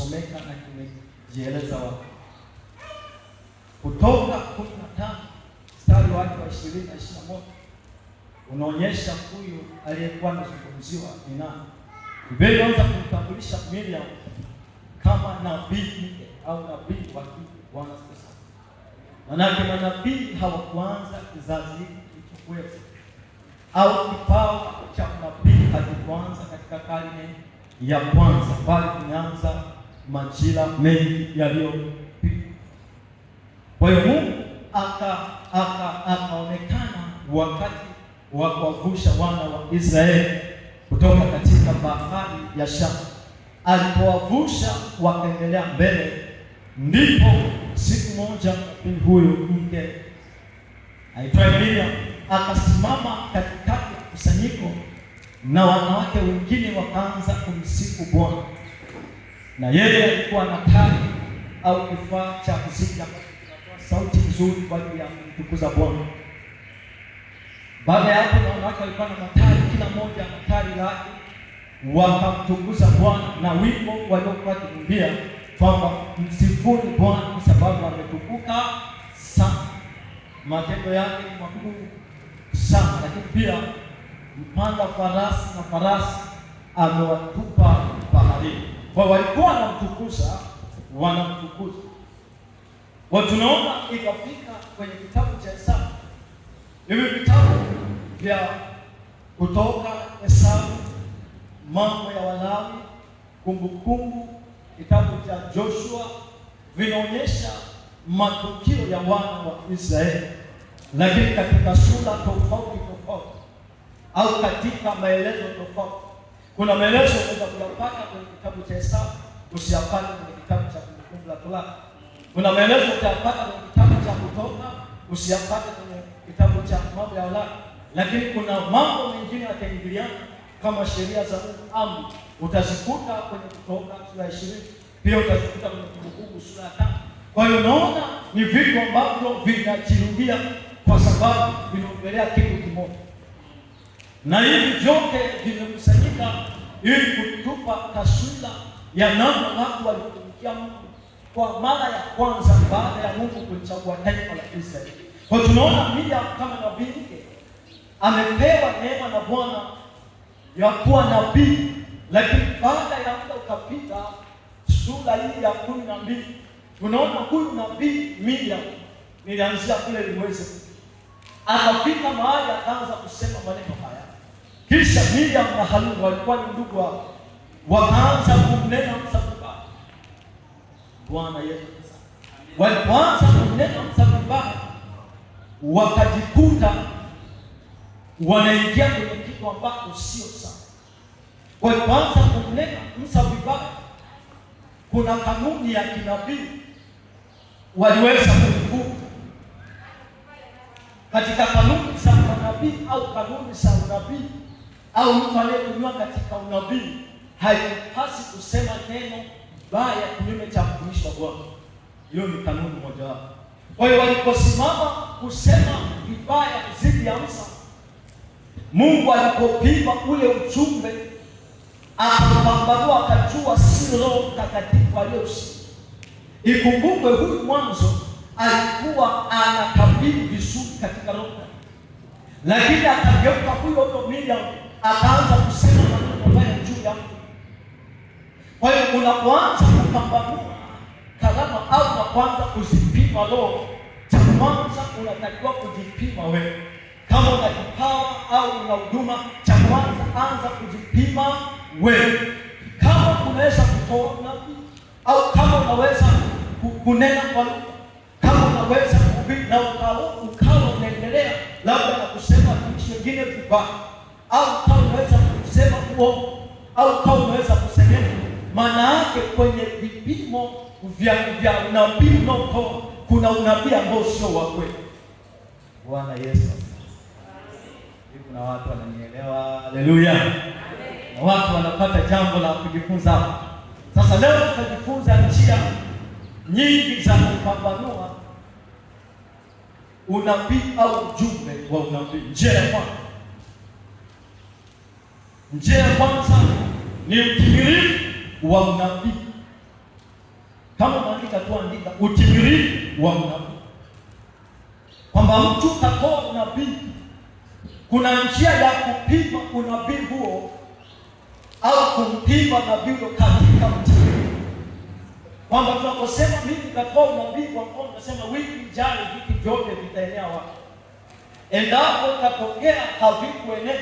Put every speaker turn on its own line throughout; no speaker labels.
kimesomeka na kimejieleza wapi. Kutoka 15 mstari wake wa 20 na 21 unaonyesha huyu aliyekuwa anazungumziwa ni nani. Biblia inaanza kumtambulisha Miriam kama nabii au nabii wa Bwana sasa. Manake manabii hawakuanza kizazi hiki kwetu, au kipawa cha nabii hakikuanza katika karne ya kwanza, bali kumeanza majira mengi yaliyopita. Kwa hiyo Mungu akaonekana wakati wa kuwavusha wana wa Israeli kutoka katika bahari ya Shamu. Alipowavusha wakaendelea mbele, ndipo siku moja huyu mke aitwaye Miriam akasimama katikati ya kusanyiko, na wanawake wengine wakaanza kumsifu Bwana, na yeye alikuwa na tari au kifaa cha muziki kinatoa sauti nzuri kwa ajili ya kumtukuza Bwana. Baada ya hapo, wanawake walikuwa na matari, kila mmoja na tari lake, wakamtukuza Bwana na wimbo waliokuwa wakiimbia kwamba msifuni Bwana kwa sababu ametukuka sana, matendo yake ni makuu sana. Lakini pia mpanda farasi na farasi amewatupa baharini. Kwa walikuwa wanamtukuza, wanamtukuza. Kwa tunaona ikafika kwenye kitabu cha Hesabu. Hivi vitabu vya Kutoka, Hesabu, Mambo ya Walawi, Kumbukumbu, kitabu cha Joshua vinaonyesha matukio ya wana wa Israeli, lakini katika sura tofauti au katika maelezo tofauti. Kuna maelezo unaweza kuyapata kwenye kitabu cha Hesabu, usiyapate kwenye kitabu cha Kumbukumbu la Torati. Kuna maelezo utayapata kwenye kitabu cha Kutoka, usiyapate kwenye kitabu cha Mambo ya Walawi. Lakini kuna mambo mengine yataingiliana kama sheria za Mungu, amri, utazikuta kwenye Kutoka sura ya 20, pia utazikuta kwenye Kumbukumbu sura ya 5. Kwa hiyo unaona ni vitu ambavyo vinajirudia kwa sababu vinaongelea kitu kimoja, na hivi vyote vimekusanyika ili kutupa taswira ya namna watu walitumikia Mungu kwa mara ya kwanza baada ya Mungu kulichagua taifa la Israeli. Kwa tunaona Miriam kama nabii amepewa neema na Bwana ya kuwa nabii, lakini baada ya muda ukapita, sura hii ya 12 tunaona huyu nabii Miriam nilianzia kule liweze akafika mahali akaanza kusema maneno haya. Kisha Miriam na Haruni walikuwa ni ndugu wao, wakaanza kumnena msababa Bwana Yesu. Walipoanza kumnena msababa, wakajikuta wanaingia kwenye kitu ambacho sio sawa. Walipoanza kumnena msababa, kuna kanuni ya kinabii waliweza kuivuka. Katika kanuni za unabii au kanuni za unabii au mtu aliyekunywa katika unabii haipasi kusema neno baya kinyume cha mtumishi wa Bwana. Hiyo ni kanuni moja wapo. Kwa hiyo waliposimama kusema vibaya dhidi ya Musa, Mungu alipopima ule ujumbe akapambanua, akajua si Roho Mtakatifu aliyehusika. Ikumbukwe huyu mwanzo alikuwa anatabiri vizuri katika Roho, lakini akageuka huyo Miriam akaanza kusema maneno mabaya juu ya mtu. Kwa hiyo unapoanza kupambanua karama au unapoanza kuzipima roho, cha kwanza unatakiwa kujipima wewe. Kama una kipawa au una huduma, cha kwanza anza kujipima wewe. Kama unaweza kutoa nabii au kama unaweza kunena kwa lugha, kama unaweza kuhubiri na ukawa unaendelea labda na kusema nchi nyingine vibaya, au kama unaweza kusema uongo, au kama unaweza kusema, maana yake kwenye vipimo vya unabii unaotoa kuna unabii ambao sio wa kweli. Bwana Yesu. Kuna watu wananielewa. Haleluya. Na watu wanapata jambo la kujifunza hapa. Sasa leo tutajifunza njia nyingi za kupambanua unabii au ujumbe wa unabii. Njia ya kwanza ni utimilifu wa unabii. andika tu, andika utimilifu wa unabii, kwamba mtu katoa unabii. Kuna njia ya kupima unabii huo au kumpima nabii huo katika utimilifu, kwamba tunaposema mimi katoa unabii, kwa mfano tunasema wiki ijayo vitu vyote vitaenea wapi. Endapo katokea havikuenea,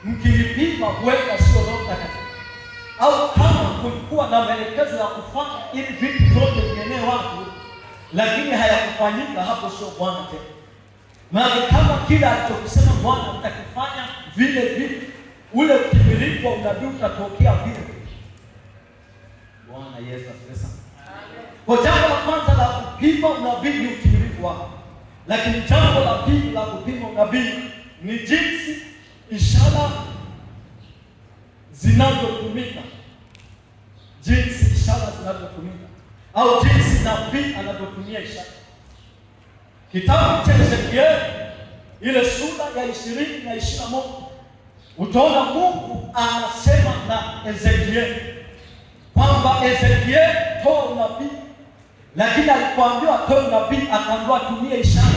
mkilipima huenda sio Roho Mtakatifu, au kama kulikuwa na maelekezo ya kufanya ili vitu vyote vienee watu, lakini hayakufanyika, hapo sio Bwana tena. Maana kama kila alichokisema Bwana utakifanya vile vile, ule utimilifu wa unabii utatokea vile. Bwana Yesu asifiwe. Kwa jambo la kwanza la kupima unabii ni utimilifu wake, lakini jambo la pili la kupima unabii ni jinsi ishara zinavyotumika, jinsi ishara zinavyotumika, au jinsi nabii anavyotumia ishara. Kitabu cha Ezekieli ile sura ya 20 na 21, utaona Mungu anasema na Ezekieli kwamba Ezekieli, toa unabii, lakini alipoambiwa toa unabii akaambiwa tumie ishara.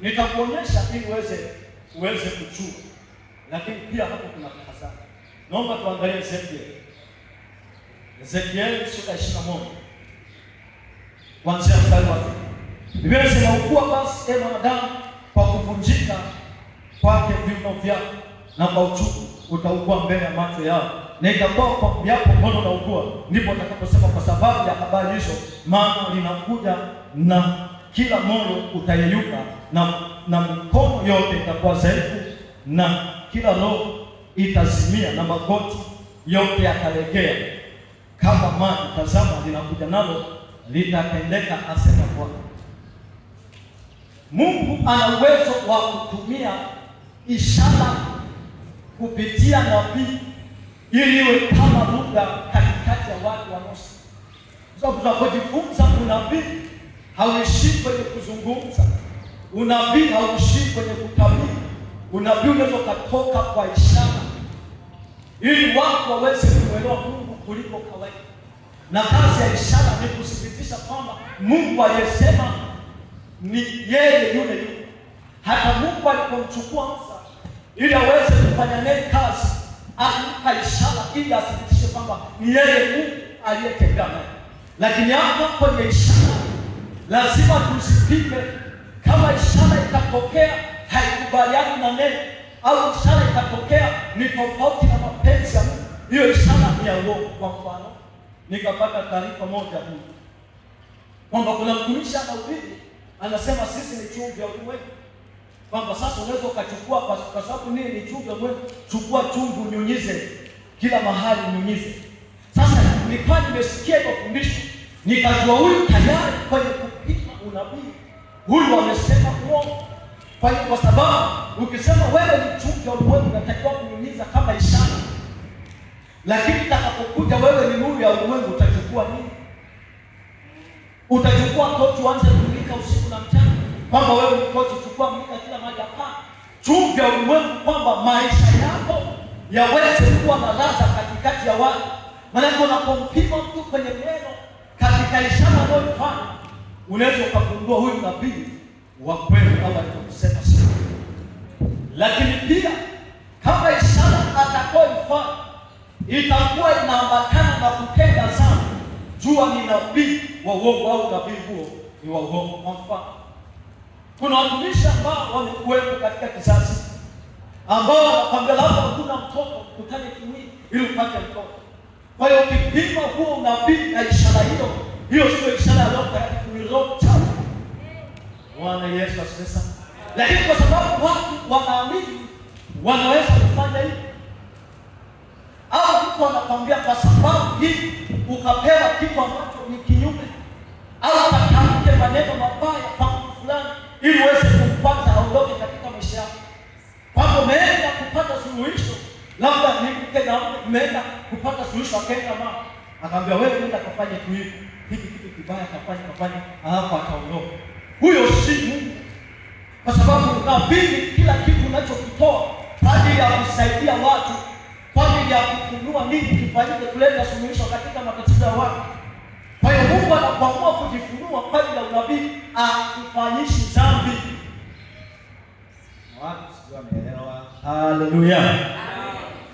Nitakuonyesha ili uweze kujua, lakini pia hapo kuna tahadhari. Naomba tuangalie Ezekieli sura ya 21 kuanzia mstari wa 1. Biblia inasema, ukuwa basi mwanadamu, kwa kuvunjika kwake viuno vyako na kwa uchungu utaugua mbele ya macho yao, na itakuwa kwa yapo mbona unaugua, ndipo utakaposema kwa sababu ya habari hizo, maana linakuja na kila moyo utayeyuka, na mikono yote itakuwa dhaifu, na kila roho itazimia, na magoti yote yatalegea kama maji. Tazama, linakuja nalo litatendeka, asema Bwana. Mungu ana uwezo wa kutumia ishara kupitia nabii ili iwe kama lugha katikati ya watu wa Musa. Sababu tunapojifunza unabii hauishii kwenye kuzungumza, unabii hauishii kwenye kutabiri. Unabii unaweza kutoka kwa ishara ili watu waweze kuelewa Mungu kuliko kawaida. Na kazi ya ishara ni kuthibitisha kwamba Mungu aliyesema ni yeye yule. Hata Mungu alipomchukua Musa ili aweze kufanya naye kazi, alimpa ishara ili athibitishe kwamba ni yeye Mungu aliyetenda naye. Lakini hapa kwenye ishara lazima tusipime. Kama ishara ikatokea haikubaliani na neno, au ishara ikatokea ni tofauti na mapenzi ya Mungu, hiyo ishara ni ya uongo. Kwa mfano, nikapata taarifa moja hii kwamba kuna mtumishi anahubiri, anasema sisi ni chumvi ya ulimwengu, kwamba sasa unaweza ukachukua, kwa sababu nini ni chumvi ya ulimwengu, chukua chumvi unyunyize kila mahali, unyunyize. Sasa nilikuwa nimesikia hiyo fundisho, nikajua huyu tayari kwenye kupima unabii, huyu amesema uongo. Kwa sababu ukisema wewe ni chumvi ya ulimwengu, unatakiwa kunyunyiza kama ishara, lakini utakapokuja wewe ni nuru ya ulimwengu, utachukua nini? Utachukua tochi uanze kumulika usiku na mchana, kwamba wewe ni tochi, chukua mulika kila mahali? Hapana. Chumvi ya ulimwengu, kwamba maisha yako yaweze kuwa na ladha katikati ya watu. Maana unapompima mtu kwenye neno, katika ishara anayofanya, unaweza ukagundua huyu nabii wa kweli au alichokusema sio. Lakini pia kama ishara atakayoifanya itakuwa inaambatana na kutenda sana, jua ni nabii wa uongo au nabii huo ni wa uongo. Kwa mfano, kuna watumishi ambao wamekuwepo katika kizazi ambao wanakwambia labda kuna mtoto ukutane kimwili ili upate mtoto. Kwa hiyo ukipima huo unabii na ishara hiyo sio ishara ya Roho Mtakatifu, ni roho chafu. Bwana Yesu asifiwe. Lakini kwa sababu watu wanaamini wanaweza kufanya hivi, au mtu anakwambia kwa sababu hii ukapewa kitu ambacho ni kinyume, au ukatamke maneno mabaya kwa mtu fulani ili uweze kumpata aondoke katika maisha yako. Kwamba umeenda kupata suluhisho, labda ni mke na mume, umeenda kupata suluhisho, akaenda mama akamwambia wewe nenda kafanye tu hivi, hiki kitu kibaya kafanya, alafu ataondoka. Huyo si Mungu, kwa sababu nabii kila kitu unachokitoa kwa ajili ya kusaidia watu, kwa ajili ya kufunua nini kifanyike, kuleta suluhisho katika matatizo ya watu. Kwa hiyo Mungu anapoamua hatufanyishi dhambi.
Watu sio wameelewa.
Haleluya.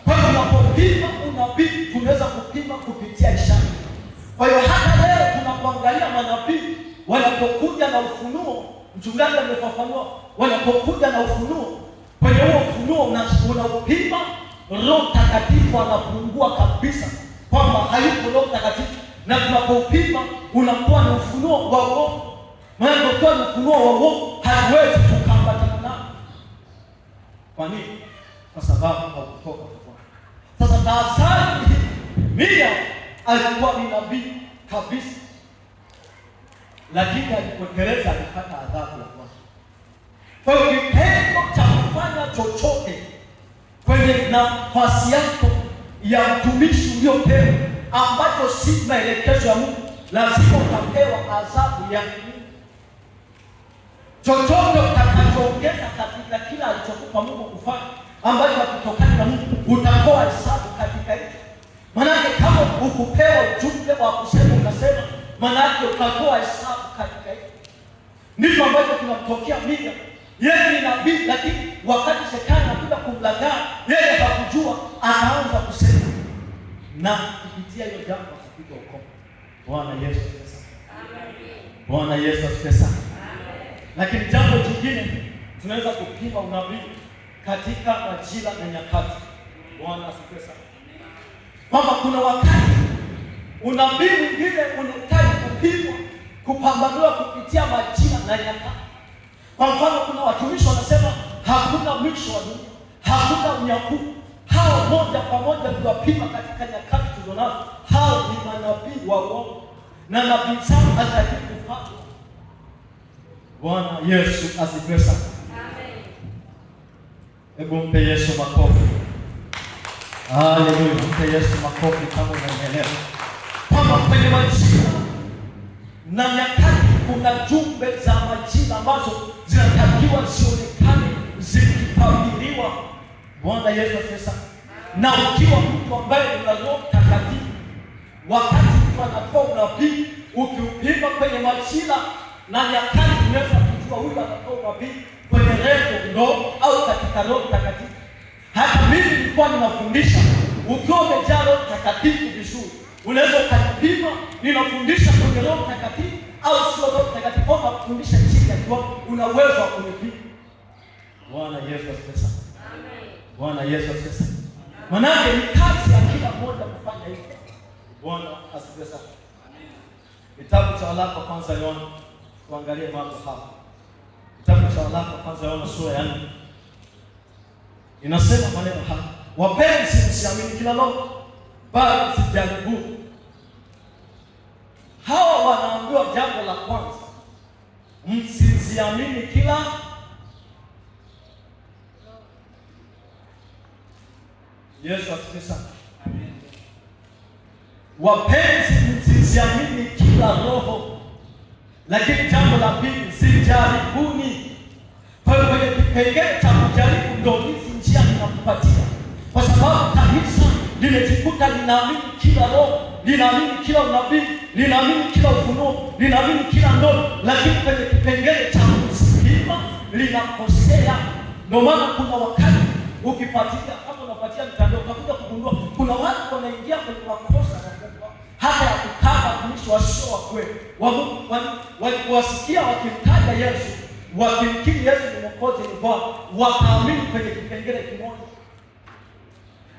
Kwa hiyo unapopima unabii tunaweza kupima kupitia ishara. Kwa hiyo hata leo tunapoangalia manabii wanapokuja na ufunuo, mchungaji amefafanua, wanapokuja na ufunuo, kwenye huo ufunuo unaupima, Roho Mtakatifu anapungua kabisa, kwamba hayupo Roho Mtakatifu, na tunapopima unakuwa ni ufunuo wa uongo. Maana unakuwa ni ufunuo wa uongo, hatuwezi tukaambatana nao. Kwa nini? Kwa sababu haukutoka kwa Bwana. Sasa tahadhari hii, Mia alikuwa ni nabii kabisa, lakini alipoteleza alipata adhabu ya Bwana. Kwa hiyo kitendo cha kufanya chochote kwenye nafasi yako ya utumishi uliopewa ambacho si maelekezo ya Mungu, lazima utapewa adhabu ya Mungu. Chochote utakachoongeza katika kila alichokupa Mungu kufanya ambacho hakitokani na Mungu, utakoa hesabu katika hicho. Maanake kama ukupewa ujumbe wa kusema ukasema, maanake utakoa hesabu katika hicho. Ndivyo ambacho kinamtokea Mika. Yeye ni nabii, lakini wakati shetani anakuja kumlaghai, yeye hakujua, anaanza kusema, na kupitia hiyo jambo akapiga ukoma. Bwana Yesu asifiwe sana. Amen. Bwana Yesu asifiwe sana. Amen. Lakini jambo jingine tunaweza kupima unabii katika majira na nyakati. Bwana asifiwe sana. Kwamba kuna wakati unabii mwingine unahitaji kupimwa, kupambanua kupitia majira na nyakati. Kwa mfano, kuna watumishi wanasema hakuna mwisho wa dunia, hakuna unyakuo. Hao moja kwa moja tuwapima katika nyakati tulizonazo, hao ni manabii wa uongo, na nabii zao hazitaki kufuatwa. Bwana Yesu asifiwe sana. Amen. Hebu mpe Yesu makofi. Haleluya, mpe Yesu makofi kama unaelewa kwamba kwenye majira na nyakati kuna jumbe za majira ambazo zinatakiwa zionekane zikitabiriwa. Bwana Yesu asifiwe sana. Na ukiwa mtu ambaye una Roho Mtakatifu, wakati mtu anatoa unabii, ukiupima kwenye majira na nyakati, unaweza kujua huyu anatoa unabii kwenye level ndogo au katika Roho Mtakatifu. Hata mimi nilikuwa ninafundisha, ukiwa umejaa Roho Mtakatifu vizuri, unaweza ukapima ninafundisha kwenye Roho Mtakatifu au sio Roho Mtakatifu, au kufundisha chini ya kiwango, una uwezo wa kunipima. Bwana Yesu asifiwe sana. Amen. Bwana Yesu asifiwe sana. Maana ni kazi ya kila mmoja kufanya hivyo. Bwana asifiwe sana. Amen. Kitabu cha waraka wa kwanza Yohana, tuangalie mambo hapa. Kitabu cha waraka wa kwanza Yohana sura ya 4. Inasema maneno haya: wapenzi, msiamini kila roho, bali msijaribu. Hawa wanaambiwa jambo la kwanza, msiziamini kila. Yesu asifiwe sana. Amen. Wapenzi, msiziamini kila roho, lakini jambo la pili, sijaribuni. Kwa hiyo kwenye kipengele cha kujaribu ndio hizi njia ninakupatia, kwa sababu kanisa limejikuta linaamini kila roho, linaamini kila unabii, linaamini kila ufunuo, linaamini kila ndoto, lakini kwenye kipengele cha kupima linakosea. Ndio maana kuna wakati ukifuatilia, kama unafuatilia mtandao, utakuja kugundua kuna watu wanaingia kwenye makosa makubwa, hata ya kukaba watumishi wasio wa kweli. Wasikia wakimtaja Yesu, wakimkiri Yesu ni Mwokozi, ni Bwana, wakaamini kwenye kipengele kimoja,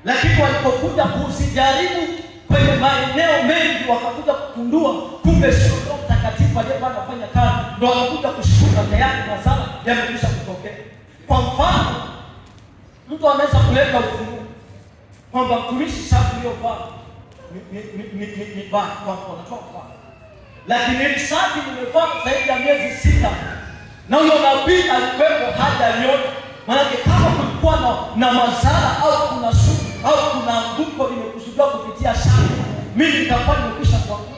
lakini walipokuja kuzijaribu kwenye maeneo mengi, wakakuja kugundua kumbe sio Roho Mtakatifu aliyekuwa anafanya kazi, ndio wakakuja kushtuka, tayari madhara yamekwisha kutokea. Kwa mfano, mtu anaweza kuleta ufunuo kwamba mtumishi safi aliyovaa ni baya, kwa mfano, lakini ile safi nimevaa zaidi ya miezi 6 na huyo nabii alikuwepo hajaliona. Maanake kama kulikuwa na madhara au kuna sumu au kuna anguko limekusudiwa kupitia shamba, mimi nitakuwa nimekwisha kuanguka.